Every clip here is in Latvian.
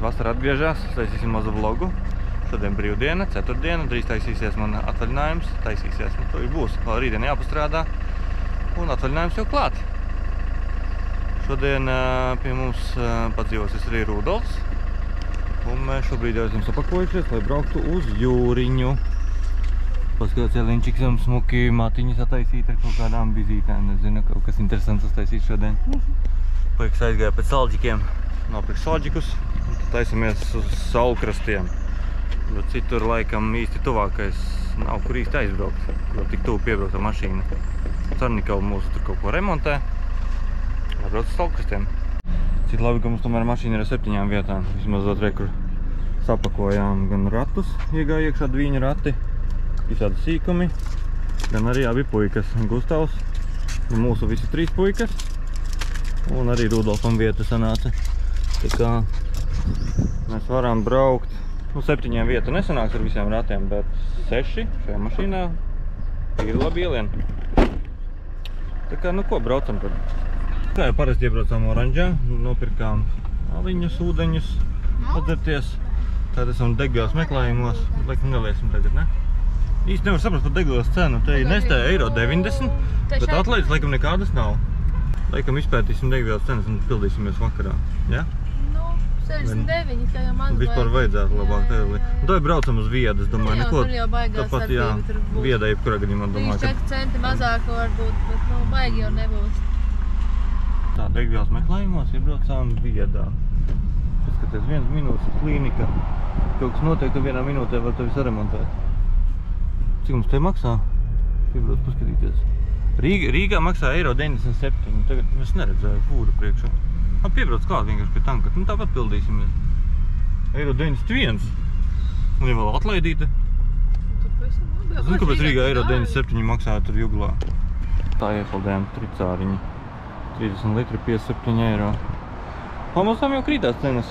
vasara atgriežās, taisīsim mazu vlogu. Šodien brīvdiena, ceturtdiena, drīz taisīsies man atvaļinājums, taisīsies, nu to ir būs, vēl rītdien jāpastrādā, un atvaļinājums jau klāt. Šodien pie mums padzīvosies arī Rudolfs, un mēs šobrīd jau esam sapakojušies, lai brauktu uz Jūriņu. Paskatās, ja Linčiks jums smuki matiņas attaisīt ar kaut kādām vizītēm, nezinu, kaut kas interesants uztaisīt šodien. Puikas aizgāja pēc salģikiem, nopirkt salģikus, un tad taisamies uz saulkrastiem. Bet citur laikam īsti tuvākais nav, kur īsti aizbraukt, kur tik tuvu piebraukt ar mašīnu. Carnikau mūsu tur kaut ko remontē, lai brauc uz saulkrastiem. Cik labi, ka mums tomēr mašīna ir ar 7 vietām, vismaz otrē, kur sapakojām gan ratus, iegāja iekšā dviņu rati, visādi sīkumi, gan arī abi puikas, Gustavs, mūsu visi 3 puikas, un arī Rudolfam vieta sanāca. Tā kā mēs varam braukt, 7 vietu nesanāks ar visiem ratiem, bet 6 šajā mašīnā ir labi ielien. Tā kā, nu ko, braucam tad. Kā jau parasti iebraucām Oranžā, nopirkām aliņus, ūdeņus, padzerties. Tad esam degvielas meklējumos, bet laikam neliesim tagad, ne? Īsti nevar saprast par degvielas cenu, te ir nestē €90, bet atlaides laikam nekādas nav. Laikam izpētīsim degvielas cenas un pildīsimies vakarā, ja? Nu, 69, tā jau maz vispār vajadzētu labāk tagad. Un tā braucam uz Viedu, es domāju, neko. Tur jau baigās starpība tur būs. Viedai, jebkurā gadījumā, domāju, 3-4 centi mazāk varbūt, bet nu, baigi jau nebūs. Tā, degvielas meklējumos iebraucām Viedā. Paskaties, 1 minūtes klīnika. Kaut kas notiek, ka 1 minūtē var tevi saremontēt. Cik mums te maksā? Piebrauc paskatīties. Rīgā maksā €97, tagad es neredzēju fūru priekšā. Piebrauc klāt vienkārši pie tanka, nu tāpat pildīsimies. €91. Un jau vēl atlaidīta. Es zinu, kāpēc Rīgā €97 maksā tur Juglā. Tā iefaldējām tricāriņi. 30 litri, €57. Pamazām jau krītās cenas,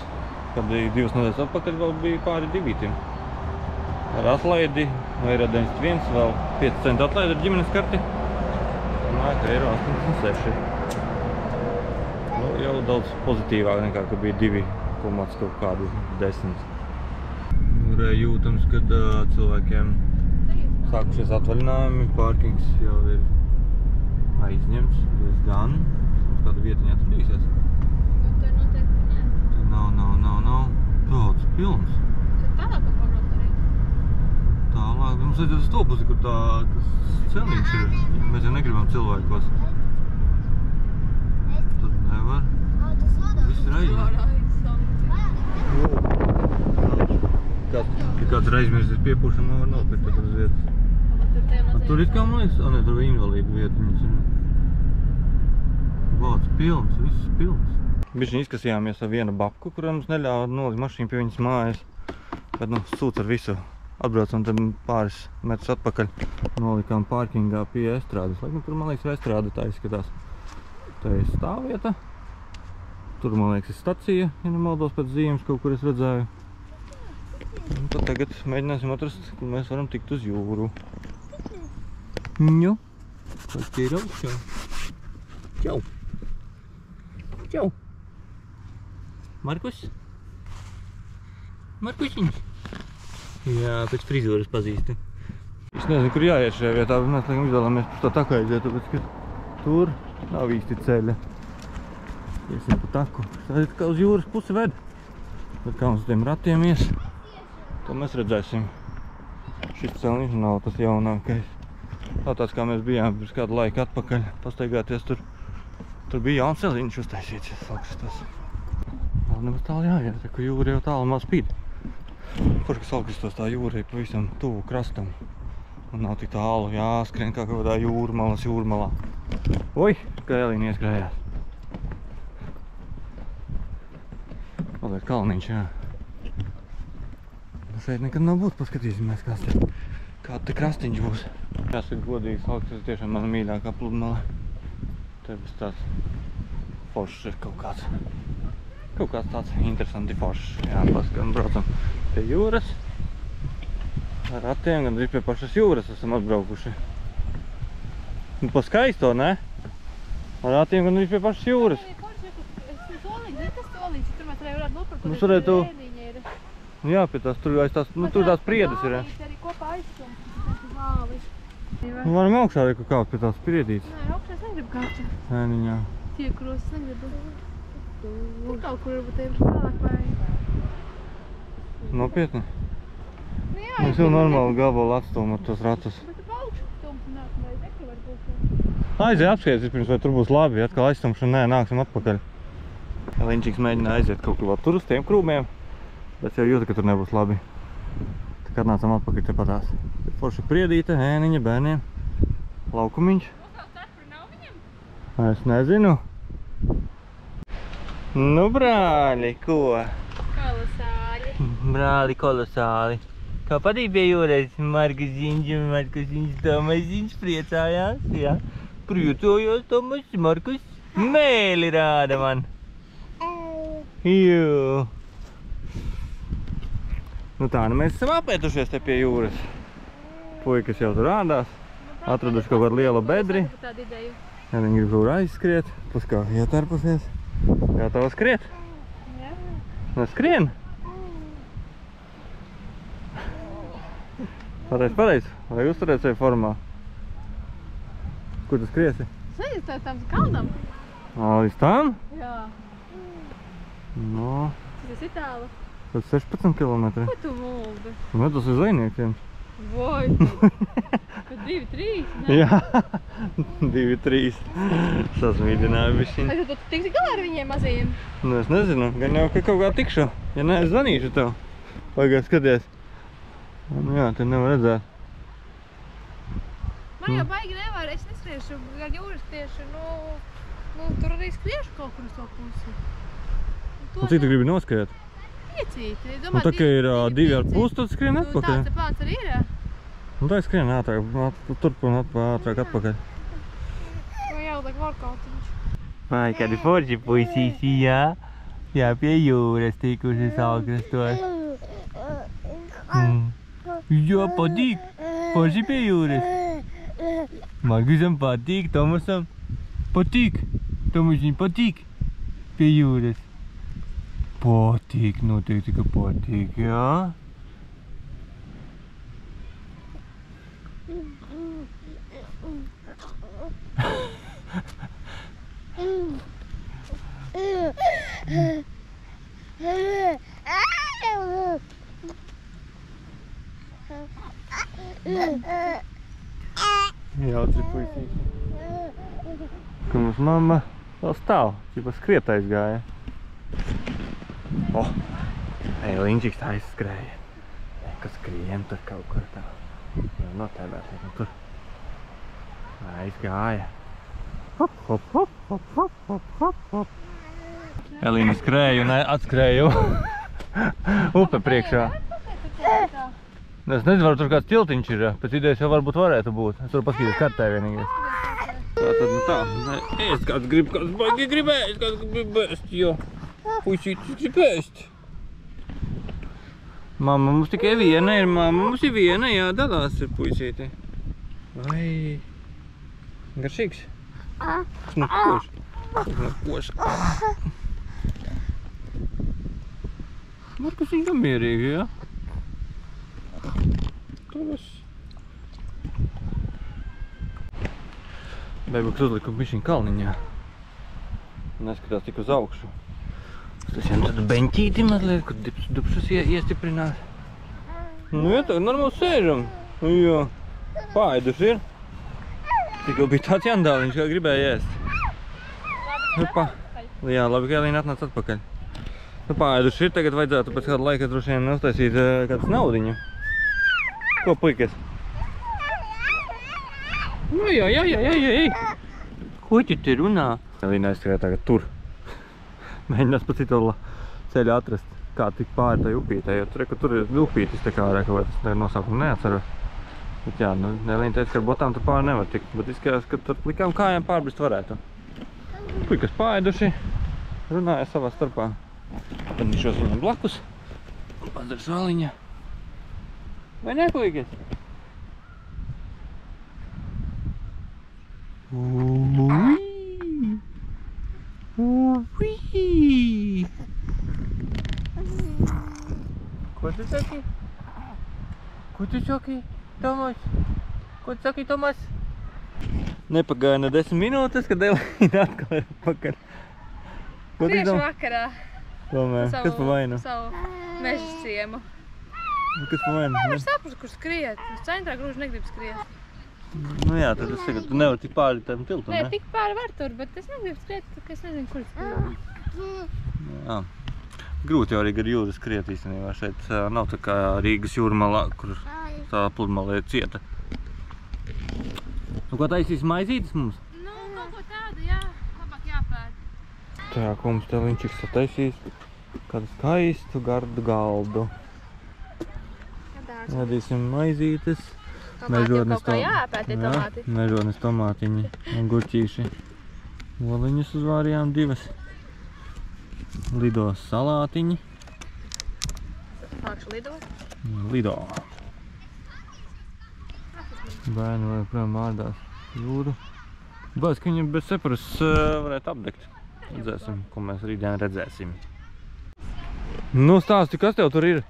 kad 2 nedēļas atpakaļ vēl bija pāri 2. Ar atlaidi €91, vēl 5 centi atlaidi ar ģimenes karti. Domāju, ka €86. Nu, jau daudz pozitīvāk nekā, ka bija 2 komats kaut kādu 10. Jūtams, kad cilvēkiem sākušies atvaļinājumi, parkings jau ir aizņemts diezgan. Mums kāda vietiņa atradīsies. Tur noteikti nē. Nav. Daudz pilns. Tur tālāk var pabraukt arī. Tālāk, mums vajadzētu uz to pusi, kur tas celiņš ir. Mēs jau negribam cilvēkos. Tad nevar. Viss ir aizmirst. Ja kāds ir aizmirsis piepūšanu, man var nopirkt tad uz vietas. Tur it kā man liekas, ne, tur invalīdu vietiņas ir. Vāc pilns, viss pilns. Bišķiņ izkasījāmies ar vienu babku, kurā mums neļāva nolikt mašīnu pie viņas mājas. Bet, nu, sūds ar visu. Atbraucam tad pāris metrus atpakaļ. Nolikām parkingā pie estrādes. Laikam tur, man liekas, estrāde tā izskatās. Tā ir stāvvieta. Tur, man liekas, ir stacija, ja nemaldos pēc zīmes, kaut kur es redzēju. Un tad tagad mēģināsim atrast, kur mēs varam tikt uz jūru. Ņu. Kas ir augšā? Čau. Čau. Markus? Markusiņš? Jā, pēc frizūras pazīstu. Es nezinu, kur jāiet šajā vietā, bet mēs laikam izvēlamies par to taku aiziet, tāpēc, ka tur nav īsti ceļa. Iesim pa taku. Tā kā uz jūras pusi ved. Bet kā mums uz tiem ratiem ies, to mēs redzēsim. Šis celiņš nav tas jaunākais. Tā tāds, kā mēs bijām pirms kādu laiku atpakaļ pastaigāties tur. Tur bija jauns celiņš uztaisīts, ja Salkristos. Vēl nemaz tālu jāiet, ka jūra jau tālumā spīd. Forši, ka Salkristos tā jūra ir pavisam tuvu krastam. Un nav tik tālu jāskrien kā kaut kādā jūrmalā. Oi, kā Elīna ieskrējās. Vēl ir kalniņš, jā. Šeit nekad nav būt, paskatīsimies, kāda te krastiņš būs. Jāsaka godīgi, Salkristos tiešām mana mīļākā pludmale. Te bez tāds foršs ir kaut kāds tāds interesanti foršs. Jā, paskatām, braucam pie jūras. Ar ratiem, gandrīz pie pašas jūras esam atbraukuši. Nu, pa skaisto, ne? Ar ratiem gandrīz pie pašas jūras. Mums varētu Nu jā, pie tās tur aiz tās, nu tur tās priedes ir. Arī kopā aizstumts, vālis. Nu varam augšā arī kāpt pie tās priedītes. Nē, augšā es negribu kāpt. Ēniņā. Tiekros es negribu. Tur kaut kur varbūt ir tālāk vai... Nopietni? Nu jā, Mēs jau normāli gabalu atstūm ar tos ratus. Bet tu augšu stums un nāk, vai nekļu var būt. Aiziet apskaties pirms, vai tur būs labi. Atkal aizstumšana, nē, nāksim atpakaļ. Linčiks mēģina aiziet kaut kur vēl tur uz tiem krūmiem, bet jau jūta, ka tur nebūs labi. Tā kā atnācam atpakaļ te patās. Ir forša priedīte, ēniņa, bērniem. Laukumiņš. Es nezinu. Nu, brāļi, ko? Kolosāli. Brāli, kolosāli. Kā patīk pie jūras? Markusiņš, Tomaziņš priecājās, jā. Priecājos, Tomas, Markus. Mēli rāda man. Jū. Nu tā, nu mēs esam apētušies te pie jūras. Puikas jau tur rādās. Atraduši kaut kādu lielu bedri. Tāda ideja. Ja viņi grib kaut aizskriet, pus kā ietērpusies. Gatava skriet? Jā. Nu skrien? Pareiz, vai uzturēt sevi formā? Kur tu skriesi? Es nezinu, tā tam kalnam. Līdz tam? Jā. No, Tas ir tālu. tad 16 kilometri. Ko tu muldi? Nu, tas ir zvejniekiem. Voi, tu 2-3, ne? Jā, 2-3. Sasmīdināju bišķiņ. Vai tu tiksi galā ar viņiem mazajiem? Nu, es nezinu, gan jau, ka kaut kā tikšu. Ja ne, es zvanīšu tev. Pagāj, skaties. Nu jā, te nevar redzēt. Man jau baigi nevar, es neskriešu gar jūras tieši, nu, tur arī skriešu kaut kur uz to pusi. Un cik tu gribi noskriet? Piecīti. Un tā kā ir 2,5, tad skrien atpakaļ. Tāds plāns arī ir. Un tā ir skrien ātrāk, turp un ātrāk atpakaļ. Vai jāliek workoutiņš. Vai, kādi forši puisīši, jā? Jā, pie jūras tikušies augrastos. Jā, patīk. Forši pie jūras. Markusam patīk, Tomasam patīk. Tomasiņ patīk pie jūras. Patīk, noteikti, ka patīk, jā? Jautri puisīši. Ka mums mamma vēl stāv, ķipa skriet aizgāja. Linčiks tā aizskrēja. Kas skrien tur kaut kur tā. Jau notēbēt, nu tur. Aizgāja. Hop, hop, hop, hop, hop, hop, hop, hop. Elīna skrēja un atskrēja upe priekšā. Es nezinu, varbūt tur kāds tiltiņš ir, pēc idejas jau varbūt varētu būt. Es varu paskatīties kartē vienīgais. Tātad, nu tā, ēst kāds grib, kāds baigi grib ēst, kāds grib ēst, jo puisītis grib ēst. Mamma mums tikai viena ir, mamma mums ir viena, jādalās ar puisīti. Vai, garšīgs? Smakošs. Smakošs. Markus viņa mierīgi, jā? Tas. Beibuks uzliku bišķiņ kalniņā. Neskatās tik uz augšu. Tas jau tādu beņķīti mazliet, kur dupšas iestiprinās. Nu jā, tā normāli sēžam. Nu jā, pāēduši ir. Tikko bija tāds jandāliņš, kā gribēja ēst. Jā, labi, ka Elīna atnāca atpakaļ. Nu pāēduši ir, tagad vajadzētu pēc kāda laika droši vien uztaisīt kādas naudiņu. Ko, puikas? Nu jā. Ko tu te runā? Elīna aizskrēja tagad tur. Mēģinās pa citu ceļu atrast, kā tik pāri tai upītei, jo tur ir upītis tā kā kaut kāds nosaukumu neatceru. Bet jā, nu, Elīna teica, ka ar botām tur pāri nevar tikt, bet izskatās, ka tur plikām kājām pārbrist varētu. Puikas pāēduši, runāja savā starpā. Padīšos viņam blakus, pazdara sāliņa. Vai ne, puikas? Ko Ko tu saki? Ko tu saki, Tomas? Ko tu saki, Tomas? Nepagāja ne 10 minūtes, kad Elīna atkal ir pakaļ. Ko tu Tieši domā? vakarā. Tomēr, kas pa vainu? Savu meža ciemu. Kas pa vainu? Nevar saprast, kur skriet. Uz centrā gluži negrib skriet. Nu jā, tad es tagad, tu nevari tik pāri tam tiltam, Nē, ne? tik pāri var tur, bet es negribu skriet, ka es nezinu, kur skriet. Jā. Grūti jau arī gar jūru skriet īstenībā. Šeit nav tā kā Rīgas jūrmalā, kur tā pludmale ir cieta. Nu, ko taisīs maizītes mums? Nu, kaut ko tādu, jā. Labāk jāpēd. Tā, ko mums te Linčiks sataisīs kādu skaistu gardu galdu. Ēdīsim maizītes. Kaut kā jāpēd tie tomāti. Jā, mežones tomātiņi un gurķīši. Oliņas uzvārījām 2. Lido salātiņi. Sākšu lidot. Lido. Bērni vēl joprojām mārdās jūru. Bāc, ka viņam bez separas varētu apdegt. Redzēsim, ko mēs rītdien redzēsim. Nu stāsti, kas tev tur ir?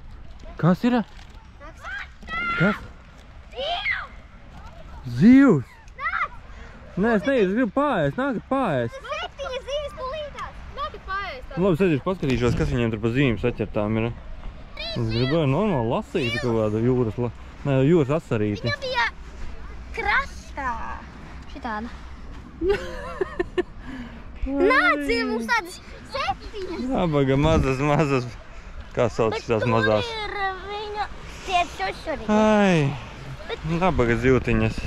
Kas ir? Kas? Zivs! Nē, es neies, es gribu paēst, nākat paēst. 7 zīves pulītās. Nākat paēst. Labi, es paskatīšos, kas viņiem tur pa zīmēm saķertām ir. Es gribēju normāli lasīt kaut kādu jūras asarīti. Viņa bija krastā. Šitāda. Nācija mums tādas 7. Nabaga mazas, kā sauc tās mazās. Bet tur ir viņa tie čušurīgi. Ai, nabaga zivtiņas.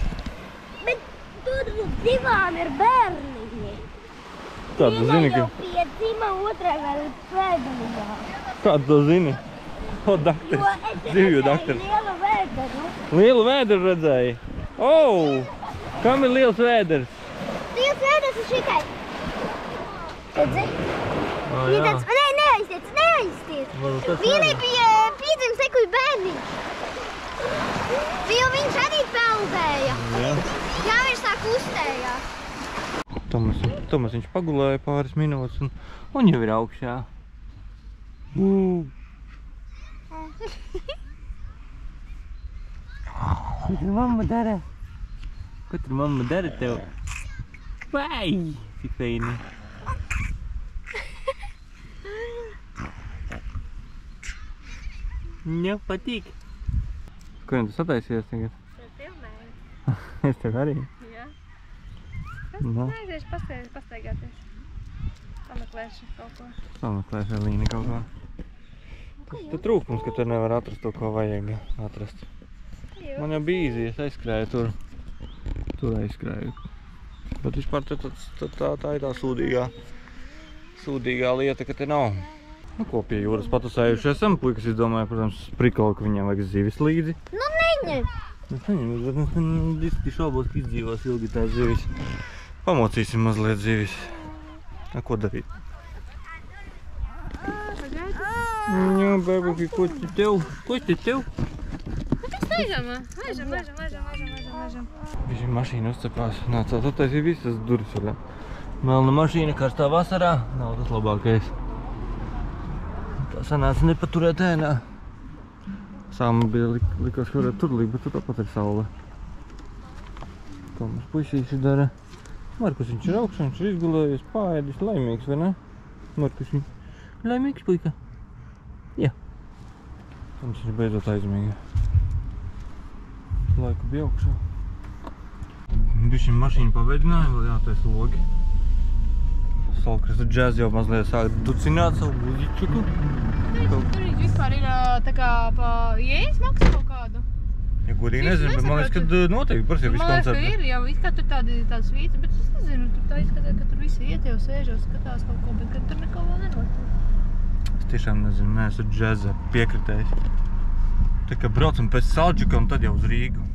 Bet tur 2 ir bērniņi. Kā tu zini, Viena jau ka... piedzima, otrā vēl ir pēdējā. Kā tu to zini? O, daktars, zivju daktars. Lielu vēderu. Lielu vēderu redzēji? O, kam ir liels vēders? Liels vēders ir šitai. Redzi? O, Viņa jā. tāds, neaiztiec. Varbūt tas Vienai vēders. bija piedzimis sekuļu bērniņš. Jo viņš arī peldēja. Jā. Jā, viņš tā kustēja. Tomas viņš pagulēja pāris minūtes un jau ir augšā. Ko tur mamma dara? Ko tur mamma dara tev? Vai, cik feini. Ņa, patīk. Ko tu sataisies tagad? Es filmēju. Es tev arī. Jā. Nu. Aiziešu pastaigāties. Pameklēšu kaut ko. Pameklēs vēl Līna kaut ko. Tas trūkums, ka tur nevar atrast to, ko vajag atrast. Man jau bija īzi, es aizskrēju tur. Tur aizskrēju. Bet vispār tā ir tā sūdīgā lieta, ka te nav. Nu, ko pie jūras patusējuši esam. Puikas izdomāja, protams, prikolu, ka viņiem vajag zivis līdzi. Nu, neņem. Es neņemu, bet diski šaubos, ka izdzīvos ilgi tās zivis. Pamocīsim mazliet zivis. Ko darīt? Jā, bēbuki, ko te tev? Ko te tev? Laižam. Viņš mašīna uzcepās, nācās attaisīt visas durvis vaļā. Melna mašīna, karstā vasarā, nav tas labākais. Tā sanāca nepaturēt ēnā. Sāma bija likās, ka varētu tur likt, bet tur tāpat ir saule. Ko mums puisīši dara? Markus viņš ir augšā, viņš ir izgulējies, paēdis, laimīgs, vai ne? Markus viņš laimīgs puika? Jā. Viņš ir beidzot aizmīga. Laiku bija augšā. Bišķiņ mašīnu paveidināja, vēl jātaisa logi. Salkrasta džēz jau mazliet sāk ducināt savu buzičuku. Tur viņš vispār ir tā kā pa ieejas maksu kaut kādu. Ja godīgi nezinu, bet man liekas, ka noteikti prasīja visu Man liekas, ka koncertu. ir jau izskatā tur tādas vietas, bet es nezinu, tur tā izskatā, ka tur visi iet jau sēžos, skatās kaut ko, bet ka tur neko vēl nenotiek. Es tiešām nezinu, neesmu džēza piekritējis. Tā kā braucam pēc Salģuka un tad jau uz Rīgu.